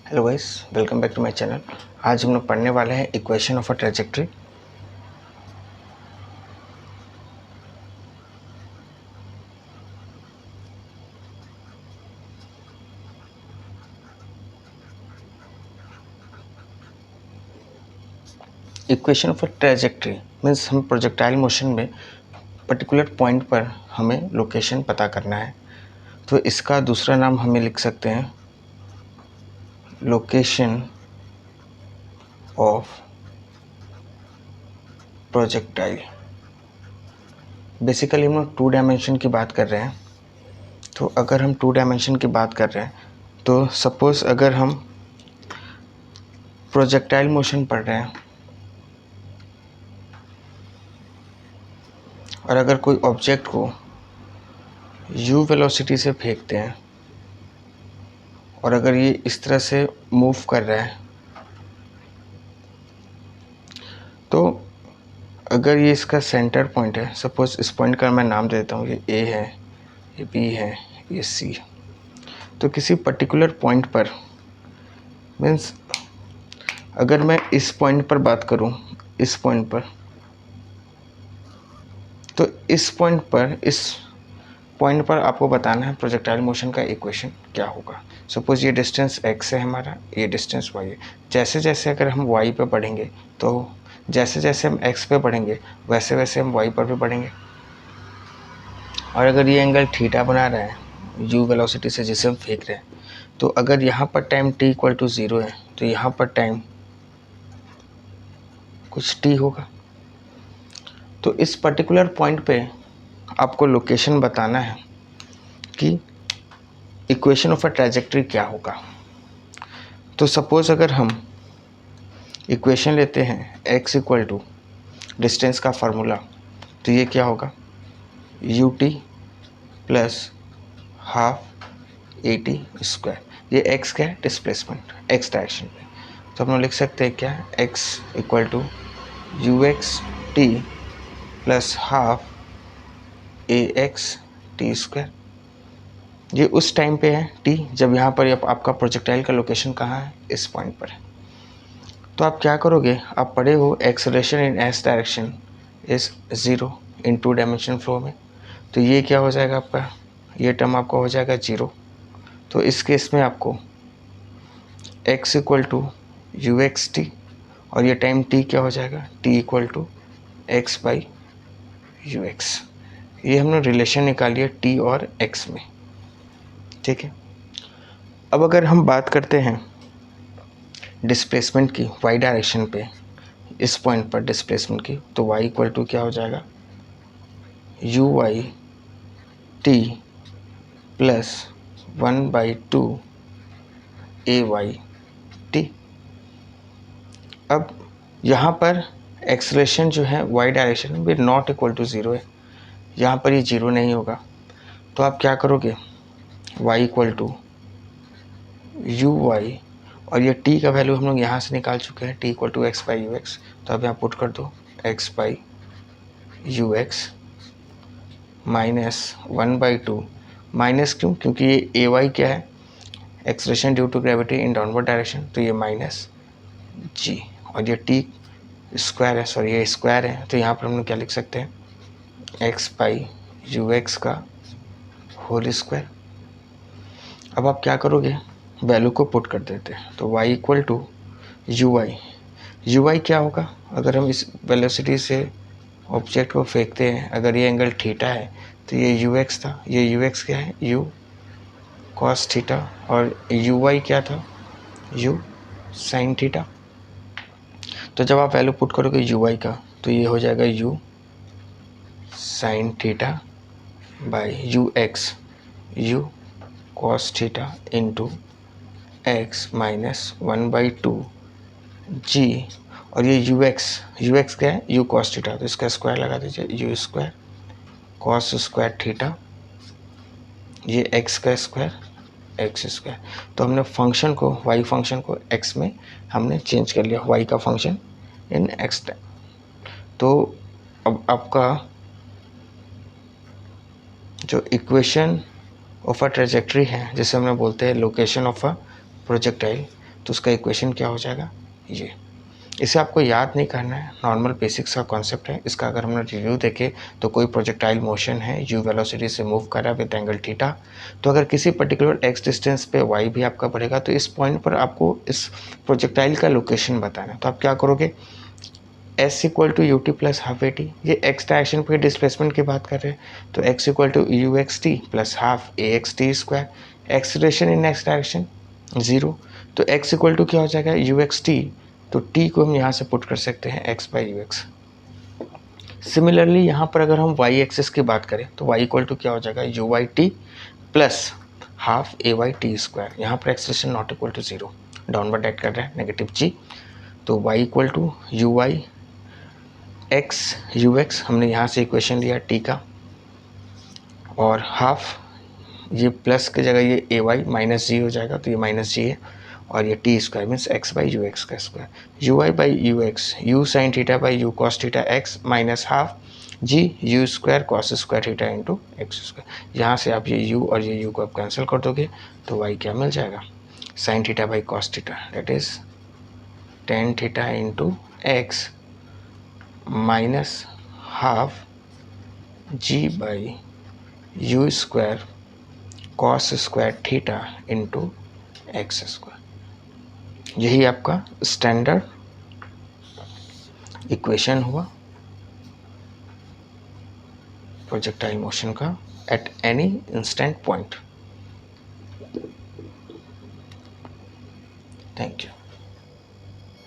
Hello guys, welcome back to my channel. आज हम लोग पढ़ने वाले हैं equation of a trajectory. Equation of a trajectory means हम प्रोजेक्टाइल मोशन में पर्टिकुलर पॉइंट पर हमें लोकेशन पता करना है, तो इसका दूसरा नाम हमें लिख सकते हैं लोकेशन ऑफ प्रोजेक्टाइल। बेसिकली हम लोग 2 डायमेंशन की बात कर रहे हैं, तो अगर हम 2 डायमेंशन की बात कर रहे हैं तो सपोज़ अगर हम प्रोजेक्टाइल मोशन पढ़ रहे हैं और अगर कोई ऑब्जेक्ट को u वेलोसिटी से फेंकते हैं और अगर ये इस तरह से मूव कर रहा है, तो अगर ये इसका सेंटर पॉइंट है, सपोज इस पॉइंट का मैं नाम दे देता हूँ, ये ए है, ये बी है, ये सी। तो किसी पर्टिकुलर पॉइंट पर मीन्स अगर मैं इस पॉइंट पर बात करूँ, इस पॉइंट पर, तो इस पॉइंट पर आपको बताना है प्रोजेक्टाइल मोशन का इक्वेशन क्या होगा। सपोज ये डिस्टेंस x है हमारा, ये डिस्टेंस y है। जैसे जैसे अगर हम y पे बढ़ेंगे, तो जैसे जैसे हम x पे बढ़ेंगे वैसे वैसे हम y पर भी बढ़ेंगे। और अगर ये एंगल थीटा बना रहा है u वेलोसिटी से जिसे हम फेंक रहे हैं, तो अगर यहाँ पर टाइम t इक्वल टू 0 है तो यहाँ पर टाइम कुछ t होगा। तो इस पर्टिकुलर पॉइंट पे आपको लोकेशन बताना है कि इक्वेशन ऑफ अ ट्रैजेक्टरी क्या होगा। तो सपोज़ अगर हम इक्वेशन लेते हैं x इक्वल टू डिस्टेंस का फार्मूला, तो ये क्या होगा ut plus half a T square. ये x क्या है, डिस्प्लेसमेंट x डायरेक्शन पे। तो हम लोग लिख सकते हैं क्या, x equal to u x t plus half a x t square. ये उस टाइम पे है t जब यहाँ पर आपका प्रोजेक्टाइल का लोकेशन कहाँ है, इस पॉइंट पर है। तो आप क्या करोगे, आप पढ़े हो acceleration in S direction is 0 in 2 dimension flow में। तो ये क्या हो जाएगा आपका, ये टर्म आपका हो जाएगा 0। तो इस केस में आपको x equal to u x t और ये टाइम t क्या हो जाएगा, t equal to x by u x. ये हमने रिलेशन निकाली है t और x में, ठीक है। अब अगर हम बात करते हैं डिस्प्लेसमेंट की y डायरेक्शन पे, इस पॉइंट पर डिस्प्लेसमेंट की, तो y इक्वल टू क्या हो जाएगा, u y t plus 1/2 a y t. अब यहाँ पर एक्सलेशन जो है y डायरेक्शन में नॉट इक्वल टू 0 है, यहाँ पर ये 0 नहीं होगा। तो आप क्या करोगे, y equal to u y, और ये t का वैल्यू हम लोग यहाँ से निकाल चुके हैं, t equal to x by u x. तो आप यहाँ पुट कर दो x by u x minus 1/2, minus क्यों, क्योंकि ये ए वाई क्या है, acceleration due to gravity in downward direction, तो ये माइनस g, और ये t स्क्वायर है, सॉरी ये स्क्वायर है, तो यहाँ पर हम लोग क्या लिख सकते हैं, x बाई यू एक्स का होल स्क्वायर। अब आप क्या करोगे, वैल्यू को पुट कर देते हैं, तो y equal to u y क्या होगा, अगर हम इस वेलोसिटी से ऑब्जेक्ट को फेंकते हैं, अगर ये एंगल थीटा है तो ये यू एक्स था, ये यू एक्स क्या है, यू कॉस थीटा, और यू वाई क्या था, यू साइन थीटा। तो जब आप वैल्यू पुट करोगे यू वाई का, तो ये हो जाएगा you sine theta by u x, you cos theta into x minus 1/2 जी, और ये यू एक्स क्या है, यू कॉस थीटा, तो इसका स्क्वायर लगा दीजिए, you square cos square theta, ये एक्स का स्क्वायर एक्स स्क्वायर। तो हमने फंक्शन को, वाई फंक्शन को एक्स में हमने चेंज कर लिया, वाई का फंक्शन इन एक्स टाइम। तो अब आपका जो इक्वेशन ऑफ अ ट्रेजेक्ट्री है, जिसे हम बोलते हैं लोकेशन ऑफ अ प्रोजेक्टाइल, तो उसका इक्वेशन क्या हो जाएगा, ये। इसे आपको याद नहीं करना है, नॉर्मल बेसिक्स का कॉन्सेप्ट है। इसका अगर हमने रिव्यू देखे तो कोई प्रोजेक्टाइल मोशन है, यू वेलोसिटी से मूव कर रहा है विद एंगल थीटा, तो अगर किसी पर्टिकुलर एक्स डिस्टेंस पे वाई भी आपका बढ़ेगा तो इस पॉइंट पर आपको इस प्रोजेक्टाइल का लोकेशन बताना है। तो आप क्या करोगे, s equal to u t plus half a t, ये एक्स डायरेक्शन पे डिस्प्लेसमेंट की बात कर रहे हैं, तो x equal to u x t plus half a x t square, acceleration in x direction 0, तो एक्स इक्वल टू क्या हो जाएगा, यू एक्स टी, तो टी को हम यहाँ से पुट कर सकते हैं x by u x. Similarly यहाँ पर अगर हम वाई एक्सिस की बात करें तो वाई इक्वल टू क्या हो जाएगा, u y t plus half a y t square, यहाँ पर acceleration not equal to 0, downward add कर रहे हैं नेगेटिव जी, तो y equal to u y x u x, हमने यहाँ से इक्वेशन लिया टी का, और हाफ ये प्लस की जगह ये ए वाई माइनस जी हो जाएगा, तो ये माइनस जी है, और ये t square means x by u x का square, u y by u x, u sine theta by u cos theta x minus half g u square cos square theta into x square. यहाँ से आप ये you और ये you को आप cancel कर दोगे तो वाई क्या मिल जाएगा, sine theta by cos theta that is tan theta into x minus half g by u square cos square theta into x square. यही आपका स्टैंडर्ड इक्वेशन हुआ प्रोजेक्टाइल मोशन का at any instant point. Thank you.